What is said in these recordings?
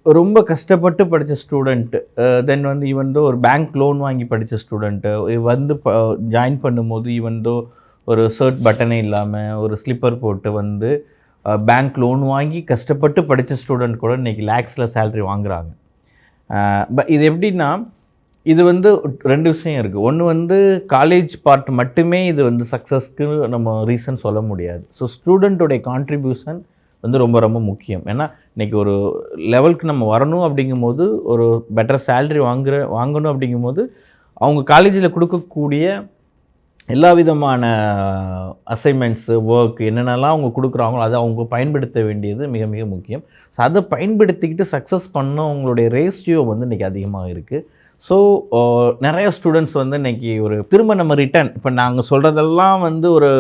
ரொம்ப கஷ்டப்பட்டு படித்த ஸ்டூடெண்ட்டு தென் வந்து ஈவன் தோ ஒரு பேங்க் லோன் வாங்கி படித்த ஸ்டூடெண்ட்டு வந்து ஜாயின் பண்ணும்போது ஈவன் தோ ஒரு ஷர்ட் பட்டனே இல்லாமல் ஒரு ஸ்லிப்பர் போட்டு வந்து பேங்க் லோன் வாங்கி கஷ்டப்பட்டு படித்த ஸ்டூடெண்ட் கூட இன்றைக்கி லேக்ஸில் சேல்ரி வாங்குகிறாங்க. இது எப்படின்னா, இது வந்து 2 விஷயம் இருக்குது. ஒன்று வந்து காலேஜ் பார்ட் மட்டுமே இது வந்து சக்ஸஸ்க்கு நம்ம ரீசன் சொல்ல முடியாது. ஸோ ஸ்டூடெண்ட்டுடைய கான்ட்ரிபியூஷன் வந்து ரொம்ப ரொம்ப முக்கியம். ஏன்னா இன்றைக்கி ஒரு லெவலுக்கு நம்ம வரணும் அப்படிங்கும்போது, ஒரு பெட்டர் சேல்ரி வாங்கணும் அப்படிங்கும்போது, அவங்க காலேஜில் கொடுக்கக்கூடிய எல்லா விதமான அசைன்மெண்ட்ஸு, ஒர்க் என்னென்னலாம் அவங்க கொடுக்குறாங்களோ அதை அவங்க பயன்படுத்த வேண்டியது மிக மிக முக்கியம். ஸோ அதை பயன்படுத்திக்கிட்டு சக்ஸஸ் பண்ணவங்களுடைய ரேஷியோ வந்து இன்றைக்கி அதிகமாக இருக்குது. ஸோ நிறைய ஸ்டூடெண்ட்ஸ் வந்து இன்றைக்கி ஒரு திரும்ப நம்ம ரிட்டர்ன் இப்போ நாங்கள் சொல்கிறதெல்லாம் வந்து ஒரு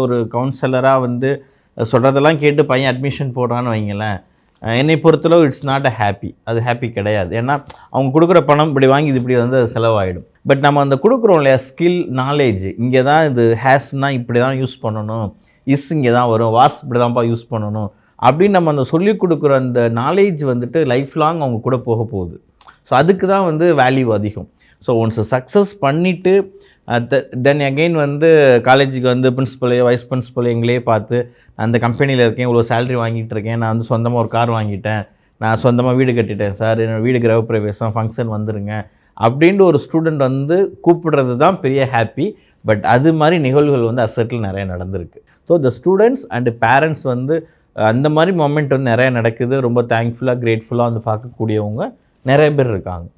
ஒரு கவுன்சிலராக வந்து சொல்கிறதெல்லாம் கேட்டு பையன் அட்மிஷன் போடுறான்னு வைங்களேன், என்னை பொறுத்தளவு இட்ஸ் நாட் அ ஹாப்பி. அது ஹாப்பி கிடையாது. ஏன்னா அவங்க கொடுக்குற பணம் இப்படி வாங்கி இது இப்படி வந்து அது செலவாகிடும். பட் நம்ம அந்த கொடுக்குறோம் இல்லையா ஸ்கில், நாலேஜ், இங்கே தான் இது ஹேஸ்னால் இப்படி தான் யூஸ் பண்ணணும், இங்கே தான் வரும், வாஸ் இப்படி தான்ப்பா யூஸ் பண்ணணும் அப்படின்னு நம்ம அந்த சொல்லிக் கொடுக்குற அந்த நாலேஜ் வந்துட்டு லைஃப் லாங் அவங்க கூட போக போகுது. ஸோ அதுக்கு தான் வந்து வேல்யூ அதிகம். ஸோ ஒன்ஸ் சக்ஸஸ் பண்ணிவிட்டு தென் அகெயின் வந்து காலேஜுக்கு வந்து பிரின்ஸிபலையோ வைஸ் பிரின்ஸிபலையோ எங்களையே பார்த்து அந்த கம்பெனியில் இருக்கேன், இவ்வளோ சேலரி வாங்கிட்டு இருக்கேன், நான் வந்து சொந்தமாக ஒரு கார் வாங்கிட்டேன், நான் சொந்தமாக வீடு கட்டிட்டேன் சார், என்னோடய வீடு கிரகப்பிரவேசம் ஃபங்க்ஷன் வந்துருங்க அப்படின்ட்டு ஒரு ஸ்டூடெண்ட் வந்து கூப்பிடுறது தான் பெரிய ஹாப்பி. பட் அது மாதிரி நிகழ்வுகள் வந்து அசட்டில் நிறைய நடந்திருக்கு. So the students and parents வந்து அந்த மாதிரி மொமெண்ட் வந்து நிறைய நடக்குது. ரொம்ப தேங்க்ஃபுல்லாக கிரேட்ஃபுல்லாக வந்து பார்க்கக்கூடியவங்க நிறைய பேர் இருக்காங்க.